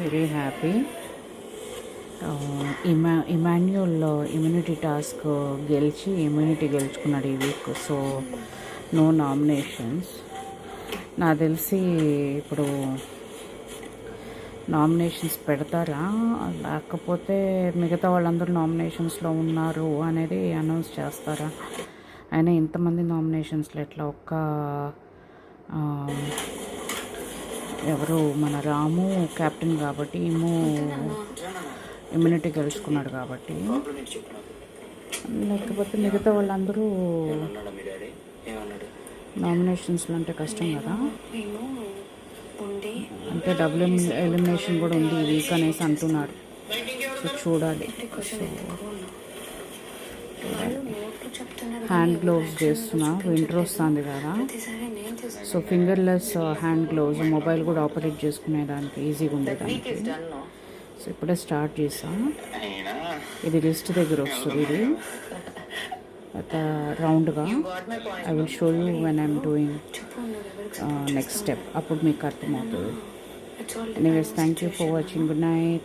Very happy. Emmanuel immunity task గెలిచి immunity గెలుచుకున్నాడు ఈ వీక్. So no nominations. నాకు తెలిసి ఇప్పుడు నామినేషన్స్ పెడతారా, లేకపోతే మిగతా వాళ్ళందరూ నామినేషన్స్లో ఉన్నారు అనేది అనౌన్స్ చేస్తారా? అయినా ఇంతమంది నామినేషన్స్లో ఎట్లా ఎవరు మన రాము కెప్టెన్ కాబట్టి ఇమ్యూనిటీ గెలుచుకున్నాడు కాబట్టి, లేకపోతే మిగతా వాళ్ళందరూ నామినేషన్స్లో అంటే కష్టం కదా. అంటే డబుల్ ఎలిమినేషన్ కూడా ఉంది ఈ వీక్ అనేసి అంటున్నారు. సో చూడాలి. హ్యాండ్ గ్లోవ్స్ చేస్తున్నా, వింటర్ వస్తుంది కదా. సో ఫింగర్లెస్ హ్యాండ్ గ్లోవ్స్, మొబైల్ కూడా ఆపరేట్ చేసుకునేదానికి ఈజీగా ఉండేదానికి. సో ఇప్పుడే స్టార్ట్ చేసాను. ఇది లిస్ట్ దగ్గర వస్తుంది. ఇది రౌండ్గా I will show you when I'm doing next step. అప్పుడు మీకు అర్థమవుతుంది. Anyways, thank you for watching. Good night.